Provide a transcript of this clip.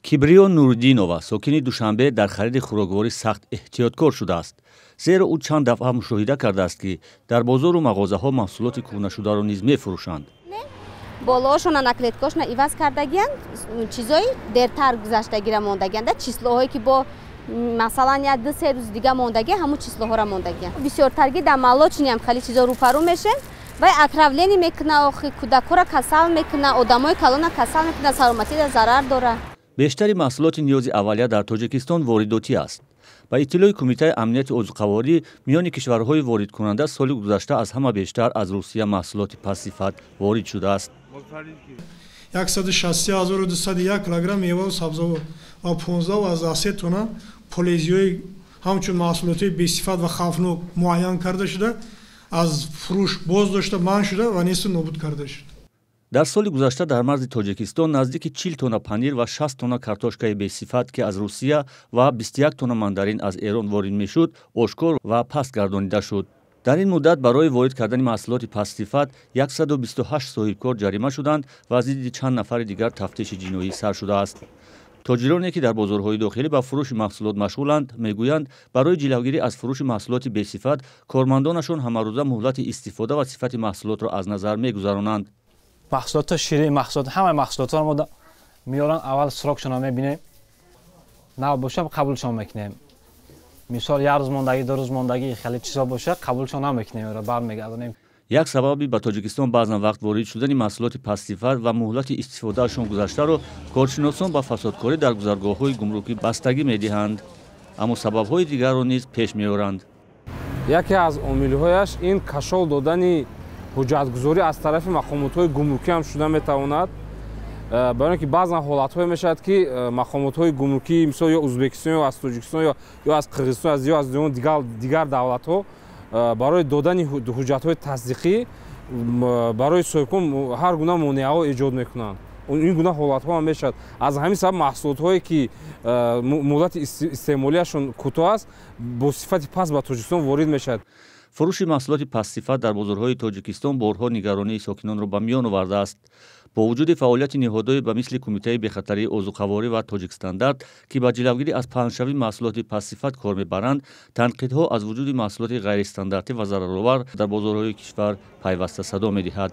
کبریو نوردینова ساکن دوشنبه در خرید خوراکواری سخت احتیاطکار شده است. زیرا او چند دفعه مشاهده کرده است که در بازار و مغازه‌ها محصولات کهنه شده را نیز می‌فروشند. بالاشون نکلتکاشون ایواز کردگیان چیزای درتر گذشتگی را موندگیان در چیزهایی که با مثلا یا 2-3 روز دیگه موندگی همون چیزها را موندگیان بسیار ترگی در مالوچنی هم خیلی چیزا رو پرو میشه و اتراولینی میکنه آخه کودکا را کسل میکنه آدمای کلان کسل میکنه سلامتی را ضرر داره. بیشتری محصولات نیاز اولیه در تاجیکستان وارداتی است. با اطلاع کمیته امنیت عضوقواری میان کشورهای وارد کننده سال گذشته از همه بیشتر از روسیه محصولات پس‌صفت وارد شده است. 160,201 کیلوگرم میوه و سبزی و 15,000 تن پلیزیوی همچون محصولات بی‌صفت و خطرناک معین کرده شده از فروش باز داشته منع شده و نیز نابود کرده شده. در سال گذشته در مرز تاجیکستان نزدیک 40 تن پنیر و 60 تن کارتوشکای بی‌صفت که از روسیه و 21 تن ماندارین از ایران وارد میشد آشکار و پس گردانیده شد. در این مدت برای وارد کردن محصولات پس‌صفت 128 صاحبکار جریمه شدند و از دید چند نفر دیگر تفتیش جنایی سر شده است. تاجرانی که در بازارهای داخلی با فروش محصولات مشغولند میگویند برای جلوگیری از فروش محصولات بی‌صفت کارمندانشان همه روزه مهلت استفاده و صفت محصولات را از نظر میگذرانند. محصولات شیرین محصولات همه محصولات را ما میارن اول سراغشون میبینیم نه باشه قبولشون میکنیم مثال یک روز ماندگی 2 روز ماندگی خیلی چیزا باشه قبولشون نمیکنیم را برمیگردونیم. یک سببی به تاجیکستان بعضا وقت وارد شدن محصولات پس‌صفت و مهلت استفادهشان گذشته را کارشناسان با فسادکاری در گذرگاه‌های گمرکی بستگی میدهند اما سبب‌های دیگر را نیز پیش میآورند. یکی از عامل‌هایش این کشال دادن حجتگذاری از طرف مقامات‌های گمرکی هم شده میتواند برای اینکه بعضا حالت‌های میشد که مقامات‌های گمرکی مثل یا ازبکستان یا از تاجیکستان یا از قرقیزستان یا از دیگر دولت‌ها برای دادن حجت‌های تصدیقی برای صاحبکار هر گونه مانع‌ها ایجاد میکنند. این گونه حالت‌ها هم میشد از همین سبب محصولات‌هایی که مدت استعمالیشون کوتاه است با صفت پس به تاجیکستان وارد میشد. فروش محصولات پس‌صفت در بازارهای تاجیکستان بارها نگرانی ساکنان را به میان آورده است. با وجود فعالیت نهادهای به مثل کمیته بی‌خطری عضوقواری و تاجیکستاندارد که با جلوگیری از پهنشوی محصولات پس‌صفت کار میبرند، تنقیدها از وجود محصولات غیر استانداردی و ضررآور در بازارهای کشور پیوسته صدا میدهد.